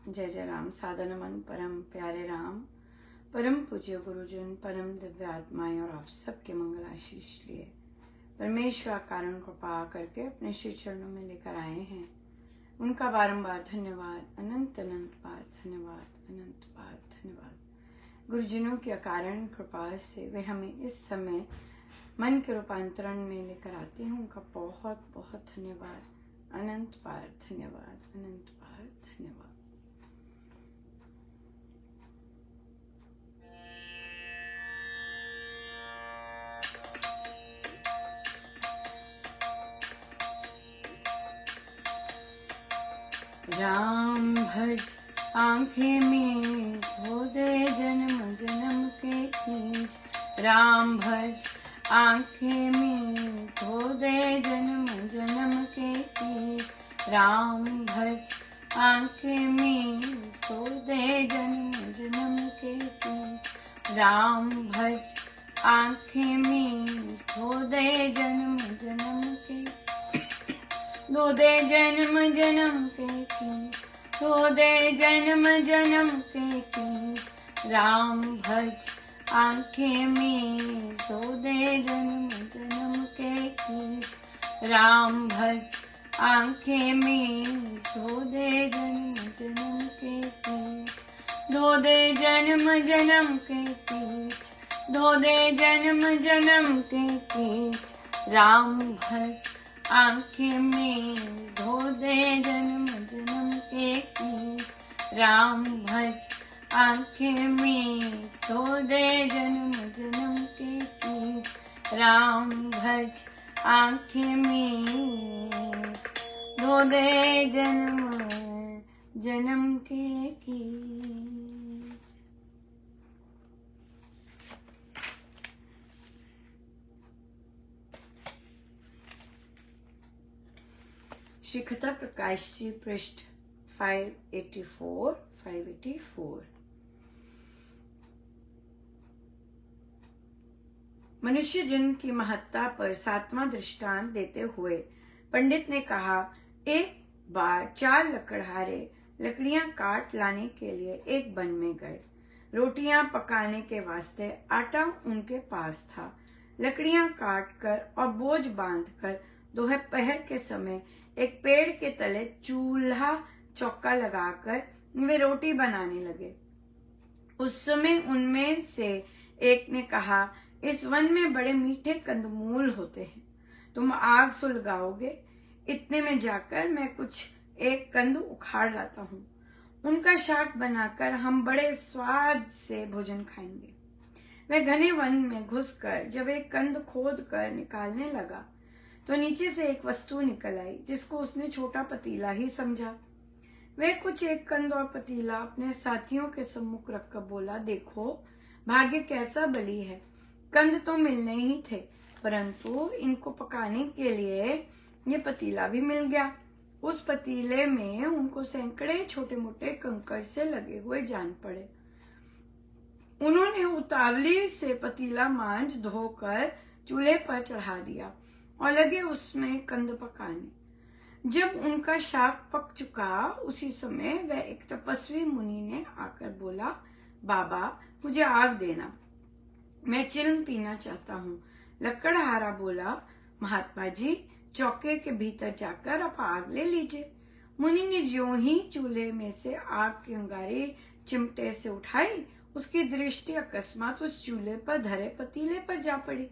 जय जय राम। सादा नमन परम प्यारे राम, परम पूज्य गुरुजन, परम दिव्य आत्माएं और आप सबके मंगल आशीष लिए परमेश्वर कारण कृपा करके अपने श्री चरणों में लेकर आए हैं। उनका बारंबार धन्यवाद, अनंत अनंत बार धन्यवाद, अनंत बार धन्यवाद। गुरुजनों की अकारण कृपा से वे हमें इस समय मन के रूपांतरण में लेकर आते हैं। उनका बहुत बहुत धन्यवाद, अनंत बार धन्यवाद, अनंत बार धन्यवाद। राम भज आंखें में धो दे जन्म जन्म के कीज। राम भज आंखें में धो दे जन्म जन्म के कीज। राम भज आंखें में धो दे जन्म जन्म के कीज। राम भज आंखें में धो दे जन्म जन्म के धो दे जन्म जन्म के कीज। धो दे जन्म जन्म के कीज। राम भज आंखें में धो दे जन्म जन्म के कीज। राम भज आंखें में धो दे जन्म जन्म के कीज। धो दे जन्म जन्म के कीज। धो दे जन्म जन्म के कीज। राम भज आंखें में धो दे जन्म जन्म के कीज। राम भज आंखें में धो दे जन्म जन्म के कीज। राम भज आंखें में धो दे जन्म जन्म के कीज। श्री कथा प्रकाश जी, पृष्ठ 584। मनुष्य जन्म की महत्ता पर 7वां दृष्टांत देते हुए पंडित ने कहा, एक बार 4 लकड़हारे लकड़ियां काट लाने के लिए एक वन में गए। रोटियां पकाने के वास्ते आटा उनके पास था। लकड़ियां काट कर और बोझ बांधकर दोपहर के समय एक पेड़ के तले चूल्हा चौका लगाकर वे रोटी बनाने लगे। उस समय उनमें से एक ने कहा, इस वन में बड़े मीठे कंदमूल होते हैं, तुम आग सुलगाओगे? इतने में जाकर मैं कुछ एक कंद उखाड़ लाता हूँ, उनका शाक बनाकर हम बड़े स्वाद से भोजन खाएंगे। वह घने वन में घुसकर जब एक कंद खोद कर निकालने लगा तो नीचे से एक वस्तु निकल आई जिसको उसने छोटा पतीला ही समझा। वह कुछ एक कंद और पतीला अपने साथियों के सम्मुख रखकर बोला, देखो भाग्य कैसा बली है, कंद तो मिलने ही थे, परंतु इनको पकाने के लिए ये पतीला भी मिल गया। उस पतीले में उनको सैकड़े छोटे मोटे कंकड़ से लगे हुए जान पड़े। उन्होंने उतावली से पतीला मांझ धोकर चूल्हे पर चढ़ा दिया और लगे उसमें कंद पकाने। जब उनका शाक पक चुका, उसी समय वह एक तपस्वी मुनि ने आकर बोला, बाबा मुझे आग देना, मैं चिल्म पीना चाहता हूँ। लकड़हारा बोला, महात्मा जी चौके के भीतर जाकर आप आग ले लीजिए। मुनि ने ज्यों ही चूल्हे में से आग की अंगारी चिमटे से उठाई, उसकी दृष्टि अकस्मात उस चूल्हे पर धरे पतीले पर जा पड़ी।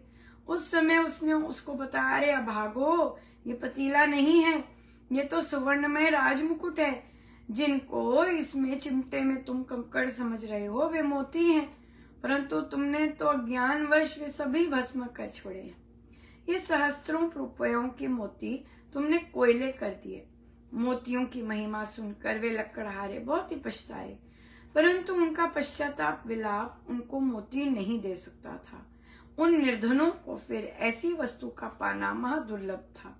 उस समय उसने उसको बताया, अरे अभागो, ये पतीला नहीं है, ये तो सुवर्णमय राजमुकुट है। जिनको इसमें चिमटे में तुम कंकड़ समझ रहे हो वे मोती हैं, परंतु तुमने तो अज्ञानवश वे सभी भस्म कर छोड़े हैं। ये सहस्त्रों रुपयों के मोती तुमने कोयले कर दिए। मोतियों की महिमा सुनकर वे लकड़हारे बहुत ही पछताए, परंतु उनका पश्चाताप विलाप उनको मोती नहीं दे सकता था। उन निर्धनों को फिर ऐसी वस्तु का पाना महादुर्लभ था।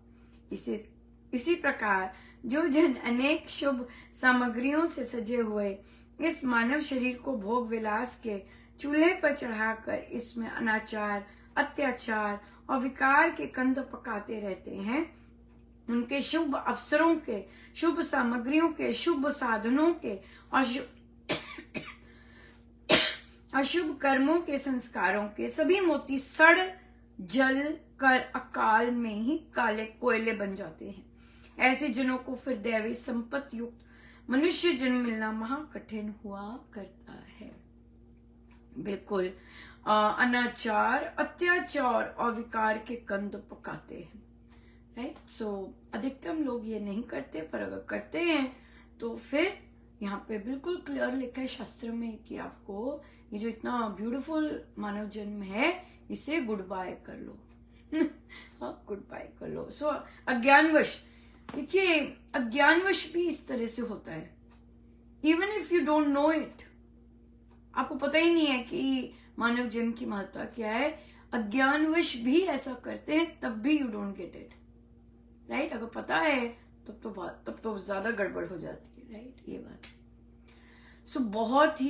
इसी प्रकार जो जन अनेक शुभ सामग्रियों से सजे हुए इस मानव शरीर को भोग विलास के चूल्हे पर चढ़ाकर इसमें अनाचार, अत्याचार और विकार के कंद पकाते रहते हैं, उनके शुभ अवसरों के, शुभ सामग्रियों के, शुभ साधनों के और अशुभ कर्मों के, संस्कारों के सभी मोती सड़ जल कर अकाल में ही काले कोयले बन जाते हैं। ऐसे जनों को फिर दैवी संपत्ति युक्त मनुष्य जन्म मिलना महा कठिन हुआ करता है। बिल्कुल अनाचार, अत्याचार और विकार के कंद पकाते हैं, राइट। सो अधिकतम लोग ये नहीं करते, पर अगर करते हैं तो फिर यहाँ पे बिल्कुल क्लियर लिखा है शास्त्र में कि आपको ये जो इतना ब्यूटीफुल मानव जन्म है इसे गुड बाय कर लो। गुड बाय कर लो। सो अज्ञानवश, देखिए अज्ञानवश भी इस तरह से होता है। Even if you don't know it, आपको पता ही नहीं है कि मानव जन्म की महत्ता क्या है, अज्ञानवश भी ऐसा करते हैं तब भी you don't get it, right. अगर पता है तब तो ज्यादा गड़बड़ हो जाती है, राइट। ये बात। सो बहुत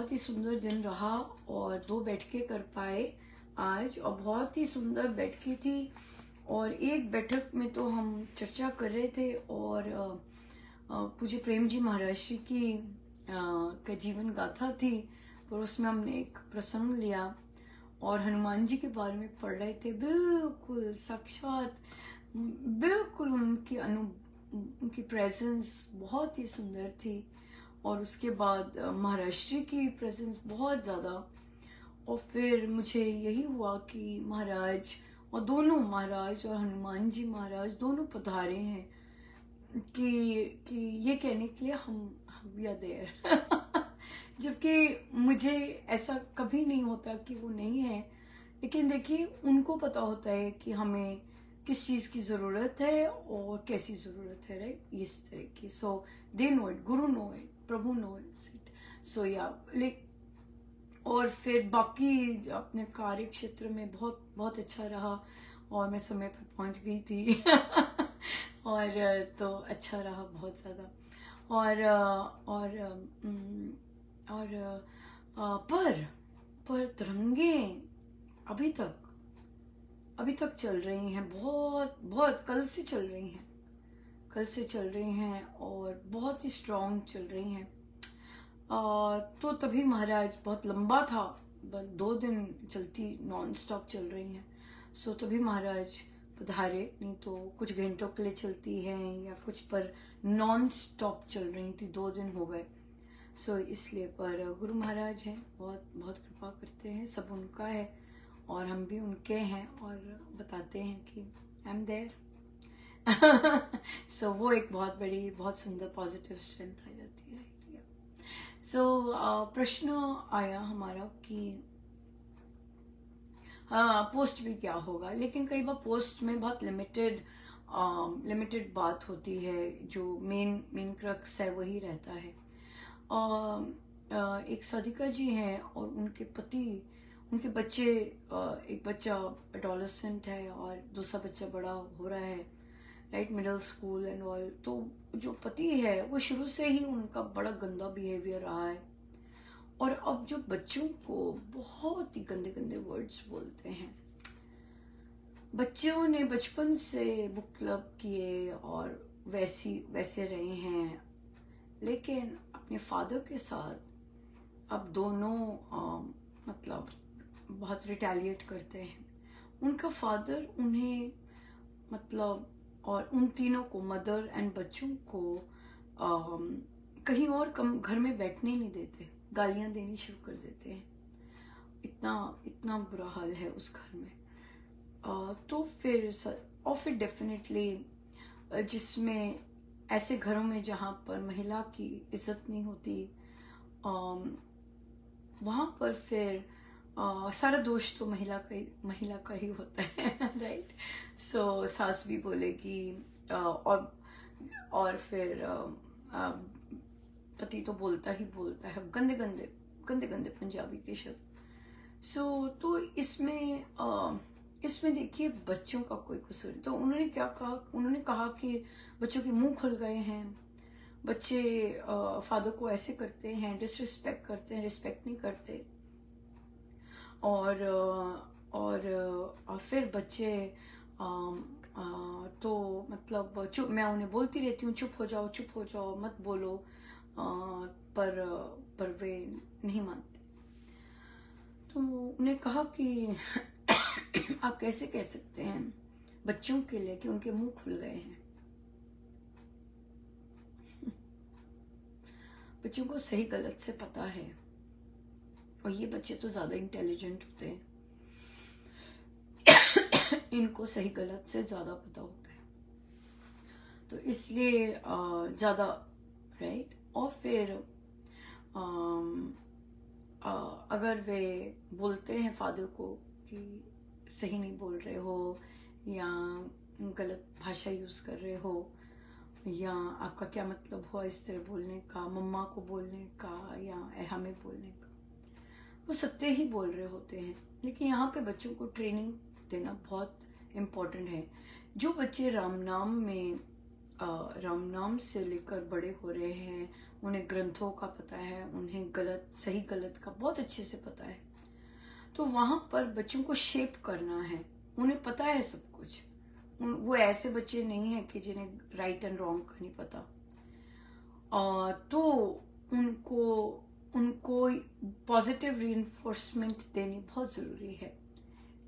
ही सुंदर दिन रहा और 2 बैठकें कर पाए आज, और बहुत ही सुंदर बैठकें थी। और एक बैठक में तो हम चर्चा कर रहे थे और पूज्य प्रेम जी महाराज जी की का जीवन गाथा थी, पर उसमें हमने एक प्रसंग लिया और हनुमान जी के बारे में पढ़ रहे थे। बिल्कुल साक्षात, बिल्कुल उनकी प्रेजेंस बहुत ही सुंदर थी। और उसके बाद महाराज जी की प्रेजेंस बहुत ज्यादा। और फिर मुझे यही हुआ कि महाराज और दोनों महाराज और हनुमान जी महाराज दोनों पधारे हैं कि ये कहने के लिए हम वी आर देयर। जबकि मुझे ऐसा कभी नहीं होता कि वो नहीं है, लेकिन देखिए उनको पता होता है कि हमें किस चीज की जरूरत है और कैसी जरूरत है, राइट। इस तरह की। So they know it, guru know it, prabhu know it. So या और फिर बाकी अपने कार्य क्षेत्र में बहुत बहुत अच्छा रहा और मैं समय पर पहुंच गई थी। और तो अच्छा रहा बहुत ज्यादा। पर तिरंगे अभी तक चल रही हैं, बहुत कल से चल रही हैं और बहुत ही स्ट्रांग चल रही हैं। तो तभी महाराज बहुत लंबा था, 2 दिन चलती, नॉन स्टॉप चल रही हैं। सो तभी महाराज पधारे, नहीं तो कुछ घंटों के लिए चलती है या कुछ, पर नॉन स्टॉप चल रही थी, 2 दिन हो गए। सो इसलिए, पर गुरु महाराज हैं, बहुत कृपा करते हैं, सब उनका है और हम भी उनके हैं और बताते हैं कि आई एम देयर। सो वो एक बहुत बड़ी, बहुत सुंदर पॉजिटिव स्ट्रेंथ आ जाती है। सो प्रश्न आया हमारा कि पोस्ट भी क्या होगा, लेकिन कई बार पोस्ट में बहुत लिमिटेड बात होती है, जो मेन क्रक्स है वही रहता है। एक साधिका जी हैं और उनके पति, उनके बच्चे, एक बच्चा एडोलेसेंट है और दूसरा बच्चा बड़ा हो रहा है, right, middle school and all. तो जो पति है वो शुरू से ही उनका बड़ा गंदा बिहेवियर रहा है और अब जो बच्चों को बहुत ही गंदे गंदे वर्ड्स बोलते हैं। बच्चों ने बचपन से बुक क्लब किए और वैसे रहे हैं, लेकिन अपने फादर के साथ अब दोनों मतलब बहुत रिटेलिएट करते हैं। उनका फादर उन्हें मतलब, और उन तीनों को, मदर एंड बच्चों को कहीं और कम घर में बैठने नहीं देते, गालियां देनी शुरू कर देते हैं। इतना बुरा हाल है उस घर में। तो फिर डेफिनेटली जिसमें ऐसे घरों में जहां पर महिला की इज्जत नहीं होती, वहां पर फिर सारा दोष तो महिला का ही होता है, राइट। सो सास भी बोलेगी और फिर पति तो बोलता ही बोलता है गंदे गंदे पंजाबी के शब्द। सो तो इसमें देखिए बच्चों का कोई कसूर। तो उन्होंने क्या कहा, उन्होंने कहा कि बच्चों के मुंह खुल गए हैं, बच्चे फादर को ऐसे करते हैं, डिसरिस्पेक्ट करते हैं, रिस्पेक्ट नहीं करते, और फिर बच्चे तो मतलब चुप, मैं उन्हें बोलती रहती हूँ चुप हो जाओ, मत बोलो, पर वे नहीं मानते। तो उन्हें कहा कि आप कैसे कह सकते हैं बच्चों के लिए कि उनके मुंह खुल गए हैं। बच्चों को सही गलत से पता है, और ये बच्चे तो ज्यादा इंटेलिजेंट होते हैं, इनको सही गलत से ज्यादा पता होता है, तो इसलिए ज्यादा राइट। और फिर अगर वे बोलते हैं फादर को कि सही नहीं बोल रहे हो, या गलत भाषा यूज कर रहे हो, या आपका क्या मतलब हुआ इस तरह बोलने का, मम्मा को बोलने का या हमें बोलने का, वो सत्य ही बोल रहे होते हैं। लेकिन यहाँ पे बच्चों को ट्रेनिंग देना बहुत इम्पोर्टेंट है। जो बच्चे राम नाम से लेकर बड़े हो रहे हैं, उन्हें ग्रंथों का पता है, उन्हें सही गलत का बहुत अच्छे से पता है, तो वहां पर बच्चों को शेप करना है, उन्हें पता है सब कुछ। वो ऐसे बच्चे नहीं है कि जिन्हें राइट एंड रॉन्ग का नहीं पता। तो उनको पॉजिटिव रीइंफोर्समेंट देनी बहुत जरूरी है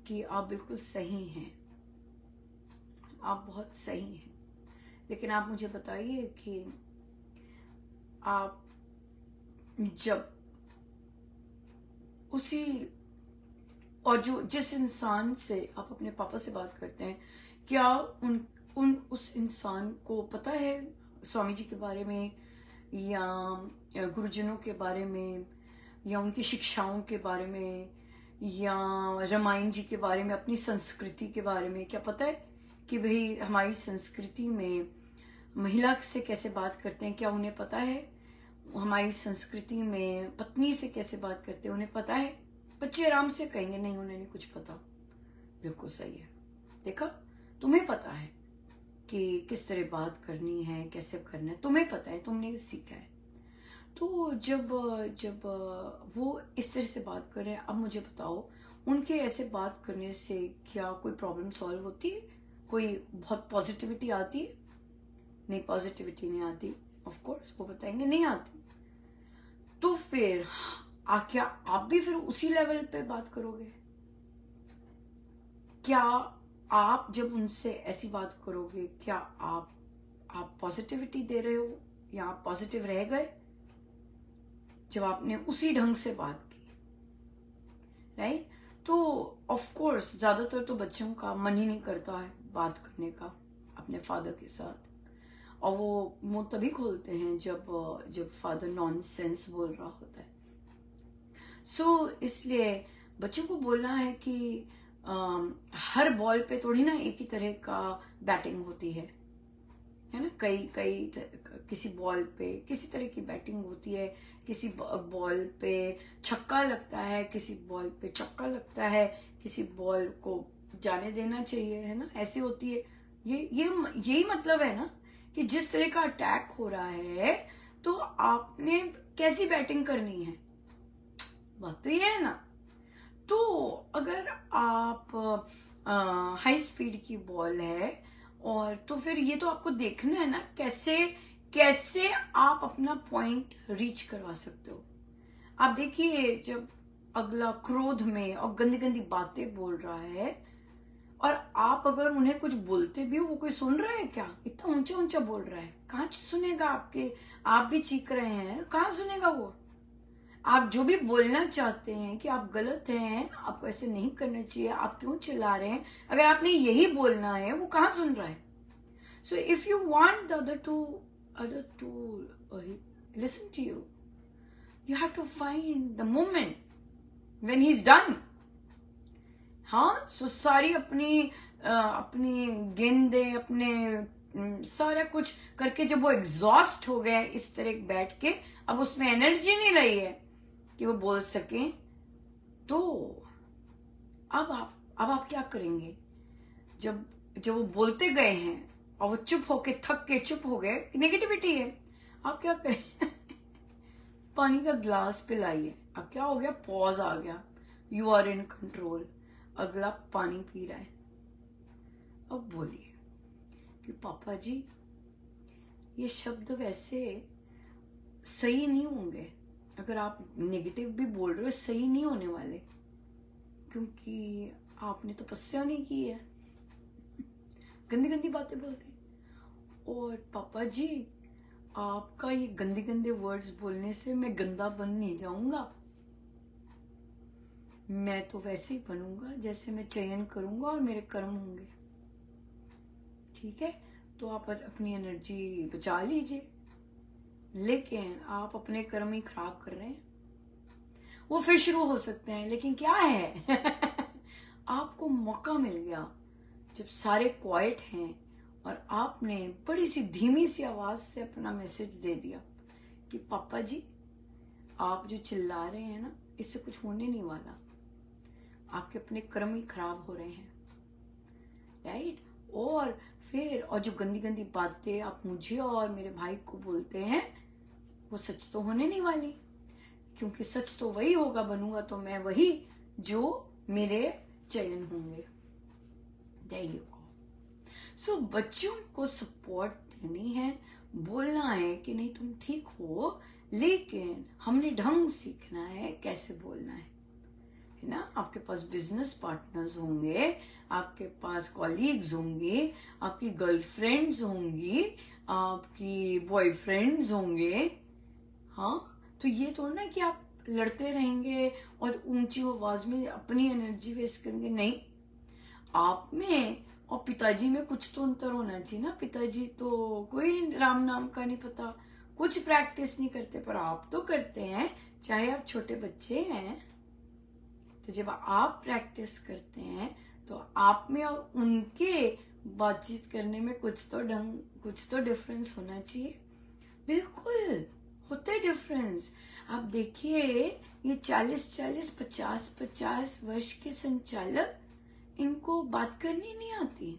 कि आप बिल्कुल सही हैं, आप बहुत सही हैं। लेकिन आप मुझे बताइए कि आप जब और जिस इंसान से आप अपने पापा से बात करते हैं, क्या उस इंसान को पता है स्वामी जी के बारे में, या गुरुजनों के बारे में, या उनकी शिक्षाओं के बारे में, या रामायण जी के बारे में, अपनी संस्कृति के बारे में क्या पता है कि भाई हमारी संस्कृति में महिला से कैसे बात करते हैं? क्या उन्हें पता है हमारी संस्कृति में पत्नी से कैसे बात करते हैं? उन्हें पता है? बच्चे आराम से कहेंगे नहीं, उन्हें नहीं कुछ पता। बिल्कुल सही है। देखा, तुम्हें पता है कि किस तरह बात करनी है, कैसे करना है, तुम्हें पता है, तुमने सीखा है। तो जब वो इस तरह से बात कर रहे हैं, अब मुझे बताओ उनके ऐसे बात करने से क्या कोई प्रॉब्लम सॉल्व होती है? कोई बहुत पॉजिटिविटी आती है? नहीं, पॉजिटिविटी नहीं आती। ऑफ कोर्स वो बताएंगे नहीं आती। तो फिर क्या आप भी फिर उसी लेवल पे बात करोगे? क्या आप जब उनसे ऐसी बात करोगे, क्या आप पॉजिटिविटी दे रहे हो, या आप पॉजिटिव रह गए जब आपने उसी ढंग से बात की? राइट? तो ऑफ कोर्स ज्यादातर तो बच्चों का मन ही नहीं करता है बात करने का अपने फादर के साथ, और वो मुंह तभी खोलते हैं जब फादर नॉनसेंस बोल रहा होता है। सो इसलिए बच्चों को बोलना है कि हर बॉल पे थोड़ी ना एक ही तरह का बैटिंग होती है ना। कई किसी बॉल पे किसी तरह की बैटिंग होती है, किसी बॉल पे छक्का लगता है, किसी बॉल पे चक्का लगता है, किसी बॉल को जाने देना चाहिए, है ना, ऐसी होती है। यही मतलब है ना कि जिस तरह का अटैक हो रहा है तो आपने कैसी बैटिंग करनी है, बात तो ये है ना। तो अगर आप हाई स्पीड की बॉल है, और तो फिर ये तो आपको देखना है ना कैसे आप अपना पॉइंट रीच करवा सकते हो। आप देखिए, जब अगला क्रोध में और गंदी गंदी बातें बोल रहा है, और आप अगर उन्हें कुछ बोलते भी हो, वो कोई सुन रहा है क्या? इतना ऊंचा ऊंचा बोल रहा है, कहाँ सुनेगा आपके? आप भी चीख रहे हैं, कहाँ सुनेगा वो? आप जो भी बोलना चाहते हैं कि आप गलत हैं, आपको ऐसे नहीं करना चाहिए, आप क्यों चिल्ला रहे हैं, अगर आपने यही बोलना है, वो कहाँ सुन रहा है? So if you want the other to listen to you, you have to find the moment when he's done. हाँ, सो सारी अपनी गेंदें, अपने सारा कुछ करके जब वो एग्जॉस्ट हो गए इस तरह बैठ के, अब उसमें एनर्जी नहीं रही है कि वो बोल सके, तो अब आप क्या करेंगे? जब वो बोलते गए हैं और वो चुप होके थक के चुप हो गए, नेगेटिविटी है, आप क्या करेंगे? पानी का ग्लास पिलाइए। अब क्या हो गया? पॉज आ गया, यू आर इन कंट्रोल, अगला पानी पी रहा है, अब बोलिए। कि पापा जी ये शब्द वैसे सही नहीं होंगे, अगर आप नेगेटिव भी बोल रहे हो सही नहीं होने वाले, क्योंकि आपने तपस्या नहीं की है। गंदी गंदी बातें बोलते हैं। और पापा जी आपका ये गंदे गंदे वर्ड्स बोलने से मैं गंदा बन नहीं जाऊंगा, मैं तो वैसे ही बनूंगा जैसे मैं चयन करूंगा और मेरे कर्म होंगे। ठीक है, तो आप अपनी एनर्जी बचा लीजिए, लेकिन आप अपने कर्म ही खराब कर रहे हैं। वो फिर शुरू हो सकते हैं, लेकिन क्या है आपको मौका मिल गया जब सारे क्वाइट हैं और आपने बड़ी सी धीमी सी आवाज से अपना मैसेज दे दिया कि पापा जी आप जो चिल्ला रहे हैं ना, इससे कुछ होने नहीं वाला, आपके अपने कर्म ही खराब हो रहे हैं। राइट? और फिर और जो गंदी गंदी बातें आप मुझे और मेरे भाई को बोलते हैं वो सच तो होने नहीं वाली, क्योंकि सच तो वही होगा, बनूंगा तो मैं वही जो मेरे चयन होंगे। सो बच्चों को सपोर्ट देनी है, बोलना है कि नहीं तुम ठीक हो, लेकिन हमने ढंग सीखना है कैसे बोलना है ना। आपके पास बिजनेस पार्टनर्स होंगे, आपके पास कॉलीग्स होंगे, आपकी गर्लफ्रेंड्स होंगी, आपकी बॉयफ्रेंड्स होंगे। हाँ, तो ये तो ना कि आप लड़ते रहेंगे और ऊंची आवाज में अपनी एनर्जी वेस्ट करेंगे। नहीं, आप में और पिताजी में कुछ तो अंतर होना चाहिए ना। पिताजी तो कोई राम नाम का नहीं पता, कुछ प्रैक्टिस नहीं करते, पर आप तो करते हैं, चाहे आप छोटे बच्चे हैं। तो जब आप प्रैक्टिस करते हैं तो आप में और उनके बातचीत करने में कुछ तो डिफरेंस होना चाहिए। बिल्कुल होता है डिफरेंस। आप देखिए ये 40-40, 50-50 वर्ष के संचालक, इनको बात करनी नहीं आती,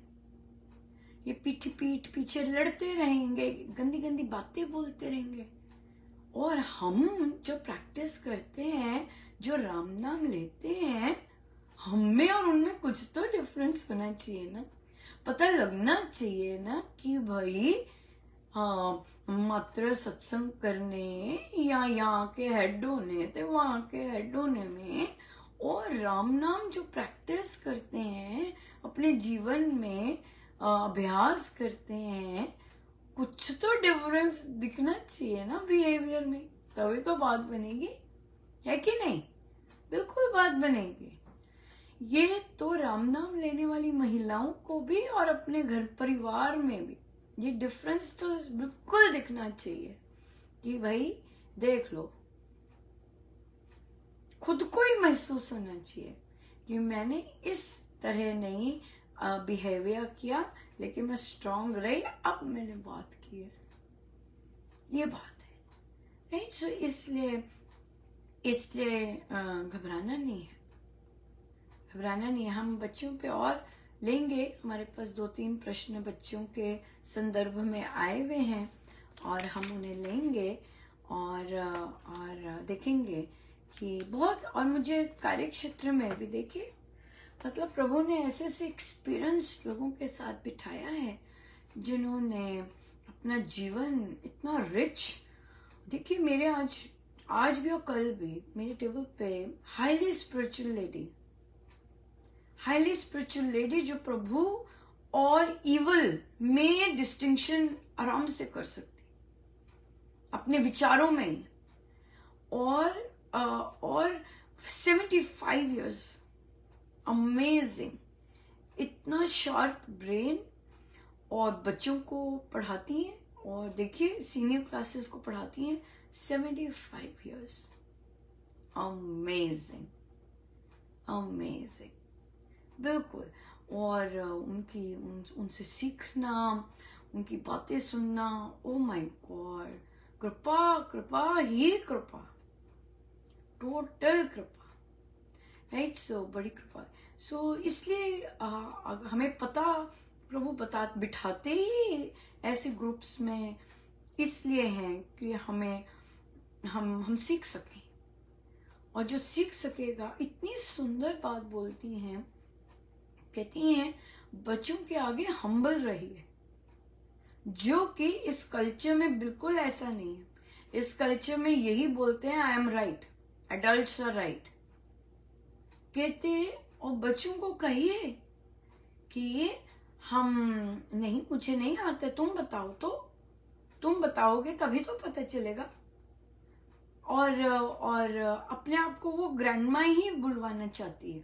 ये पीठ पीछे लड़ते रहेंगे, गंदी गंदी बातें बोलते रहेंगे। और हम जो प्रैक्टिस करते हैं, जो राम नाम लेते हैं, हम में और उनमें कुछ तो डिफरेंस होना चाहिए ना, पता लगना चाहिए ना कि भाई हाँ, मात्र सत्संग करने या यहाँ के हेड होने थे वहां के हेड होने में और राम नाम जो प्रैक्टिस करते हैं, अपने जीवन में अभ्यास करते हैं, कुछ तो डिफरेंस दिखना चाहिए ना बिहेवियर में, तभी तो बात बनेगी, है कि नहीं? बिल्कुल बात बनेगी। ये तो राम नाम लेने वाली महिलाओं को भी और अपने घर परिवार में भी ये डिफरेंस तो बिल्कुल दिखना चाहिए कि भाई देख लो, खुद को ही महसूस होना चाहिए कि मैंने इस तरह नहीं बिहेवियर किया, लेकिन मैं स्ट्रांग रही, अब मैंने बात की है, ये बात है। राइट? सो इसलिए घबराना नहीं है, घबराना नहीं है। हम बच्चों पे और लेंगे, हमारे पास 2-3 प्रश्न बच्चों के संदर्भ में आए हुए हैं और हम उन्हें लेंगे और देखेंगे कि बहुत, और मुझे कार्य क्षेत्र में भी देखिए, मतलब प्रभु ने ऐसे ऐसे एक्सपीरियंस लोगों के साथ बिठाया है जिन्होंने अपना जीवन इतना रिच, देखिए मेरे आज भी और कल भी मेरे टेबल पे हाईली स्पिरिचुअल लेडी जो प्रभु और इवल में डिस्टिंक्शन आराम से कर सकती अपने विचारों में ही, और 75 इयर्स, अमेजिंग, इतना शार्प ब्रेन, और बच्चों को पढ़ाती हैं और देखिए सीनियर क्लासेस को पढ़ाती हैं, 75 इयर्स, अमेजिंग बिल्कुल। और उनसे सीखना, उनकी बातें सुनना, ओ माय गॉड, कृपा ही कृपा, टोटल कृपा, राइट? सो बड़ी कृपा। सो इसलिए हमें पता, प्रभु बिठाते ही ऐसे ग्रुप्स में इसलिए हैं कि हम सीख सकें, और जो सीख सकेगा, इतनी सुंदर बात बोलती हैं, कहती हैं बच्चों के आगे हम्बल रहिए, जो कि इस कल्चर में बिल्कुल ऐसा नहीं है। इस कल्चर में यही बोलते हैं, I am right, adults are right कहते हैं। और बच्चों को कहिए कि हम नहीं, मुझे नहीं आता, तुम बताओ, तो तुम बताओगे तभी तो पता चलेगा। और अपने आप को वो ग्रैंडमा ही बुलवाना चाहती है।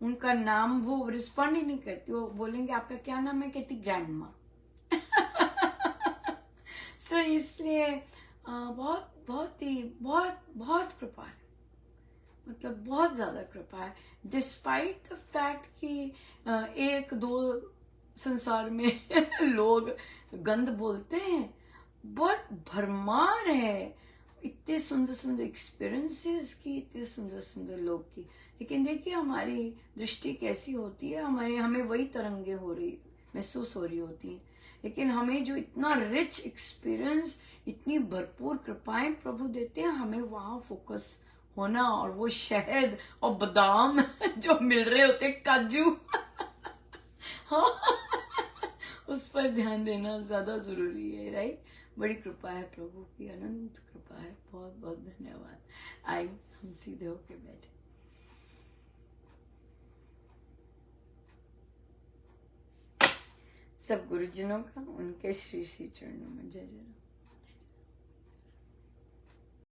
उनका नाम वो रिस्पॉन्ड ही नहीं करती, वो बोलेंगे आपका क्या नाम है, कहती ग्रैंडमा। सो इसलिए बहुत बहुत ही बहुत कृपा है, मतलब बहुत ज्यादा कृपा है। डिस्पाइट द फैक्ट कि एक दो संसार में लोग गंद बोलते हैं, बट भरमार है इतने सुंदर सुंदर एक्सपीरियंसेस की, इतने सुंदर सुंदर लोग की। लेकिन देखिए हमारी दृष्टि कैसी होती है, हमें वही तरंगे हो रही महसूस हो रही होती हैं। लेकिन हमें जो इतना रिच एक्सपीरियंस, इतनी भरपूर कृपाएं प्रभु देते हैं, हमें वहां फोकस होना, और वो शहद और बादाम जो मिल रहे होते, काजू हाँ, उस पर ध्यान देना ज्यादा जरूरी है, राइट। बड़ी कृपा है प्रभु की, अनंत कृपा है। बहुत बहुत धन्यवाद। आइए हम सीधे होके बैठे। सब गुरुजनों का उनके श्री श्री चरणों में जय जय।